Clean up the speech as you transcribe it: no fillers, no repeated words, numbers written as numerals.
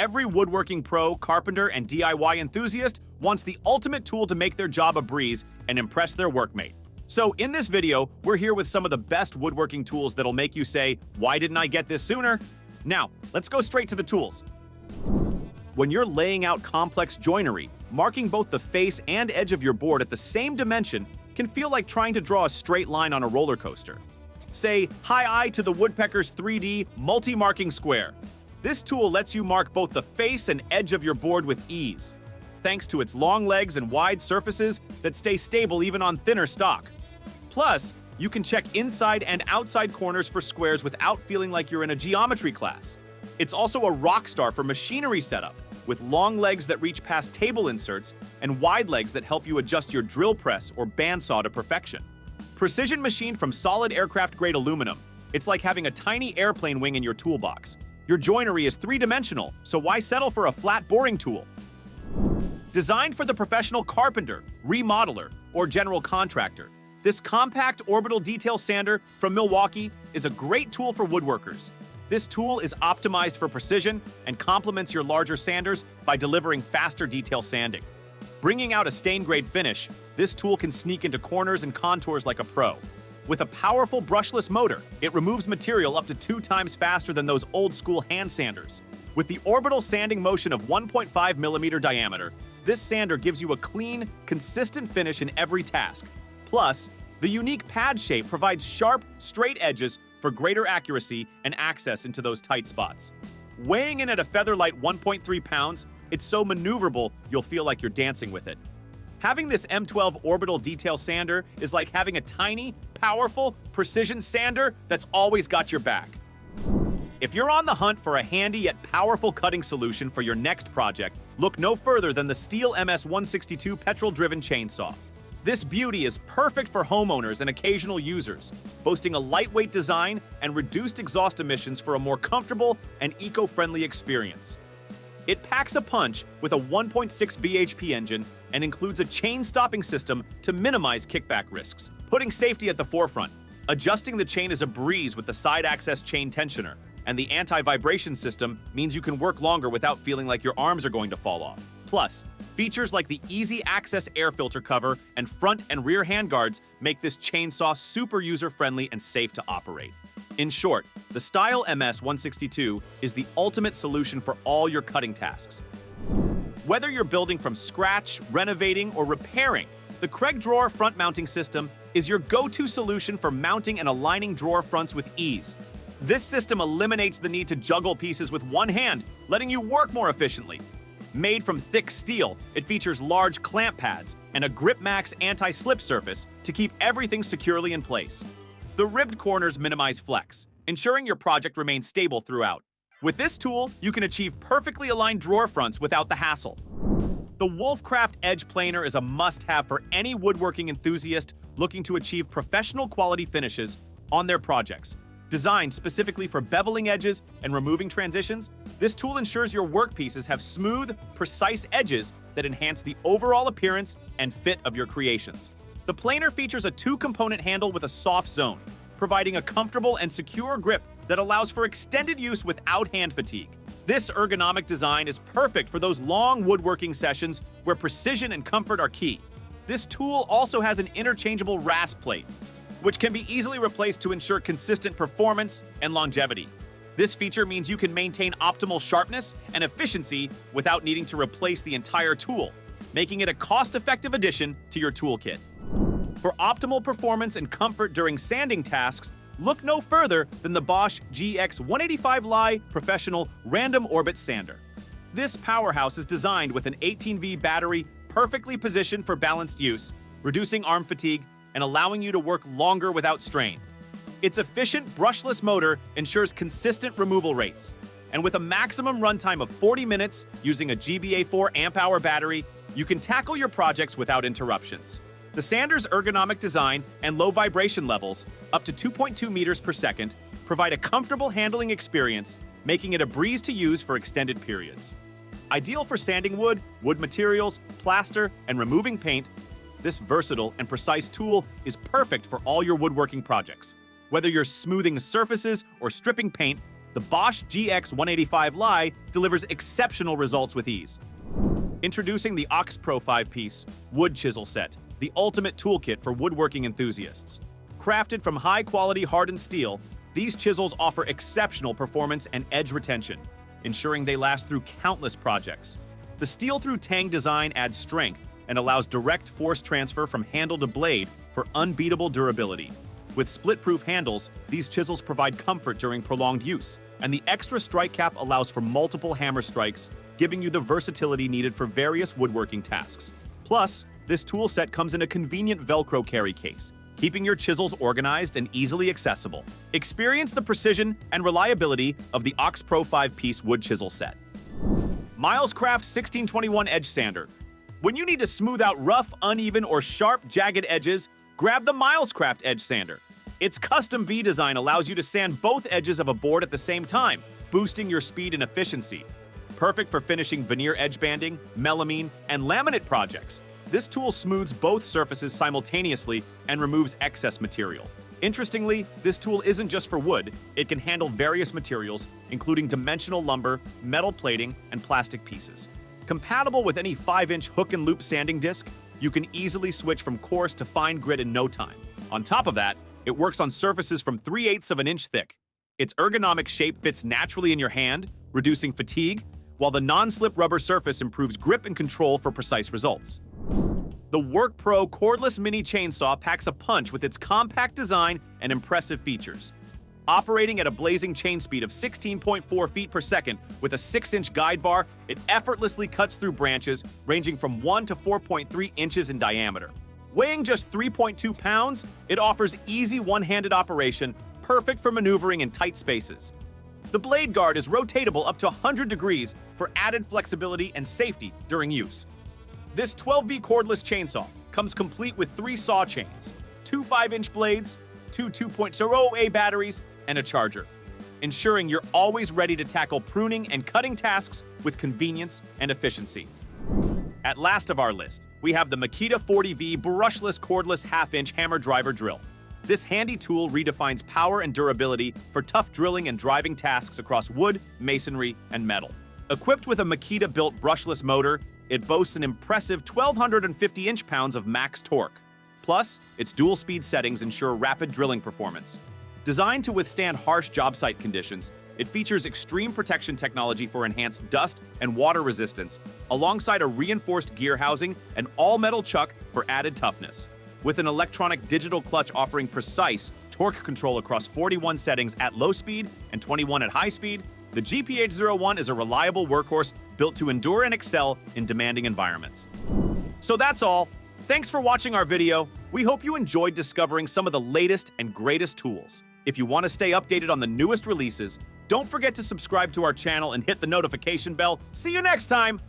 every woodworking pro, carpenter, and DIY enthusiast wants the ultimate tool to make their job a breeze and impress their workmate. So in this video, we're here with some of the best woodworking tools that'll make you say, why didn't I get this sooner? Now, let's go straight to the tools. When you're laying out complex joinery, marking both the face and edge of your board at the same dimension can feel like trying to draw a straight line on a roller coaster. Say hi-I to the Woodpekers 3D multi-marking square. This tool lets you mark both the face and edge of your board with ease, thanks to its long legs and wide surfaces that stay stable even on thinner stock. Plus, you can check inside and outside corners for squares without feeling like you're in a geometry class. It's also a rock star for machinery setup, with long legs that reach past table inserts and wide legs that help you adjust your drill press or bandsaw to perfection. Precision machined from solid aircraft-grade aluminum, it's like having a tiny airplane wing in your toolbox. Your joinery is three-dimensional, so why settle for a flat boring tool? Designed for the professional carpenter, remodeler, or general contractor, this compact orbital detail sander from Milwaukee is a great tool for woodworkers. This tool is optimized for precision and complements your larger sanders by delivering faster detail sanding. Bringing out a stain-grade finish, this tool can sneak into corners and contours like a pro. With a powerful brushless motor, it removes material up to 2 times faster than those old-school hand sanders. With the orbital sanding motion of 1.5 millimeter diameter, this sander gives you a clean, consistent finish in every task. Plus, the unique pad shape provides sharp, straight edges for greater accuracy and access into those tight spots. Weighing in at a featherlight 1.3 pounds, it's so maneuverable you'll feel like you're dancing with it. Having this M12 orbital detail sander is like having a tiny, powerful, precision sander that's always got your back. If you're on the hunt for a handy yet powerful cutting solution for your next project, look no further than the STIHL MS 162 petrol-driven chainsaw. This beauty is perfect for homeowners and occasional users, boasting a lightweight design and reduced exhaust emissions for a more comfortable and eco-friendly experience. It packs a punch with a 1.6 bhp engine and includes a chain stopping system to minimize kickback risks, putting safety at the forefront. Adjusting the chain is a breeze with the side access chain tensioner, and the anti-vibration system means you can work longer without feeling like your arms are going to fall off. Plus, features like the easy access air filter cover and front and rear handguards make this chainsaw super user-friendly and safe to operate. In short, the STIHL MS 162 is the ultimate solution for all your cutting tasks. Whether you're building from scratch, renovating, or repairing, the Kreg drawer front mounting system is your go-to solution for mounting and aligning drawer fronts with ease. This system eliminates the need to juggle pieces with one hand, letting you work more efficiently. Made from thick steel, it features large clamp pads and a GripMax anti-slip surface to keep everything securely in place. The ribbed corners minimize flex, ensuring your project remains stable throughout. With this tool, you can achieve perfectly aligned drawer fronts without the hassle. The Wolfcraft Edge planer is a must-have for any woodworking enthusiast looking to achieve professional quality finishes on their projects. Designed specifically for beveling edges and removing transitions, this tool ensures your workpieces have smooth, precise edges that enhance the overall appearance and fit of your creations. The planer features a 2-component handle with a soft zone, providing a comfortable and secure grip that allows for extended use without hand fatigue. This ergonomic design is perfect for those long woodworking sessions where precision and comfort are key. This tool also has an interchangeable rasp plate, which can be easily replaced to ensure consistent performance and longevity. This feature means you can maintain optimal sharpness and efficiency without needing to replace the entire tool, making it a cost-effective addition to your toolkit. For optimal performance and comfort during sanding tasks, look no further than the Bosch GX 185 Li Professional Random Orbit Sander. This powerhouse is designed with an 18V battery perfectly positioned for balanced use, reducing arm fatigue and allowing you to work longer without strain. Its efficient brushless motor ensures consistent removal rates, and with a maximum runtime of 40 minutes using a GBA4 amp-hour battery, you can tackle your projects without interruptions. The sander's ergonomic design and low vibration levels, up to 2.2 meters per second, provide a comfortable handling experience, making it a breeze to use for extended periods. Ideal for sanding wood, wood materials, plaster, and removing paint, this versatile and precise tool is perfect for all your woodworking projects. Whether you're smoothing surfaces or stripping paint, the Bosch GX185 Li delivers exceptional results with ease. Introducing the WORKPRO 5-piece Wood Chisel Set, the ultimate toolkit for woodworking enthusiasts. Crafted from high-quality hardened steel, these chisels offer exceptional performance and edge retention, ensuring they last through countless projects. The steel-through-tang design adds strength and allows direct force transfer from handle to blade for unbeatable durability. With split-proof handles, these chisels provide comfort during prolonged use, and the extra strike cap allows for multiple hammer strikes, giving you the versatility needed for various woodworking tasks. Plus, this tool set comes in a convenient Velcro carry case, keeping your chisels organized and easily accessible. Experience the precision and reliability of the WORKPRO 5-piece Wood Chisel Set. Milescraft 1621 EdgeSander. When you need to smooth out rough, uneven, or sharp, jagged edges, grab the Milescraft EdgeSander. Its custom V design allows you to sand both edges of a board at the same time, boosting your speed and efficiency. Perfect for finishing veneer edge banding, melamine, and laminate projects. This tool smooths both surfaces simultaneously and removes excess material. Interestingly, this tool isn't just for wood. It can handle various materials, including dimensional lumber, metal plating, and plastic pieces. Compatible with any 5-inch hook and loop sanding disc, you can easily switch from coarse to fine grit in no time. On top of that, it works on surfaces from 3/8 of an inch thick. Its ergonomic shape fits naturally in your hand, reducing fatigue, while the non-slip rubber surface improves grip and control for precise results. The WORKPRO cordless mini chainsaw packs a punch with its compact design and impressive features. Operating at a blazing chain speed of 16.4 feet per second with a 6-inch guide bar, it effortlessly cuts through branches ranging from 1 to 4.3 inches in diameter. Weighing just 3.2 pounds, it offers easy one-handed operation, perfect for maneuvering in tight spaces. The blade guard is rotatable up to 100 degrees for added flexibility and safety during use. This 12V cordless chainsaw comes complete with 3 saw chains, 2 5-inch blades, 2 2.0A batteries, and a charger, ensuring you're always ready to tackle pruning and cutting tasks with convenience and efficiency. At last of our list, we have the Makita 40V brushless cordless half-inch hammer driver drill. This handy tool redefines power and durability for tough drilling and driving tasks across wood, masonry, and metal. Equipped with a Makita-built brushless motor, it boasts an impressive 1,250 inch-pounds of max torque. Plus, its dual-speed settings ensure rapid drilling performance. Designed to withstand harsh job site conditions, it features extreme protection technology for enhanced dust and water resistance, alongside a reinforced gear housing and all-metal chuck for added toughness. With an electronic digital clutch offering precise torque control across 41 settings at low speed and 21 at high speed, the GPH01 is a reliable workhorse built to endure and excel in demanding environments. So that's all. Thanks for watching our video. We hope you enjoyed discovering some of the latest and greatest tools. If you want to stay updated on the newest releases, don't forget to subscribe to our channel and hit the notification bell. See you next time!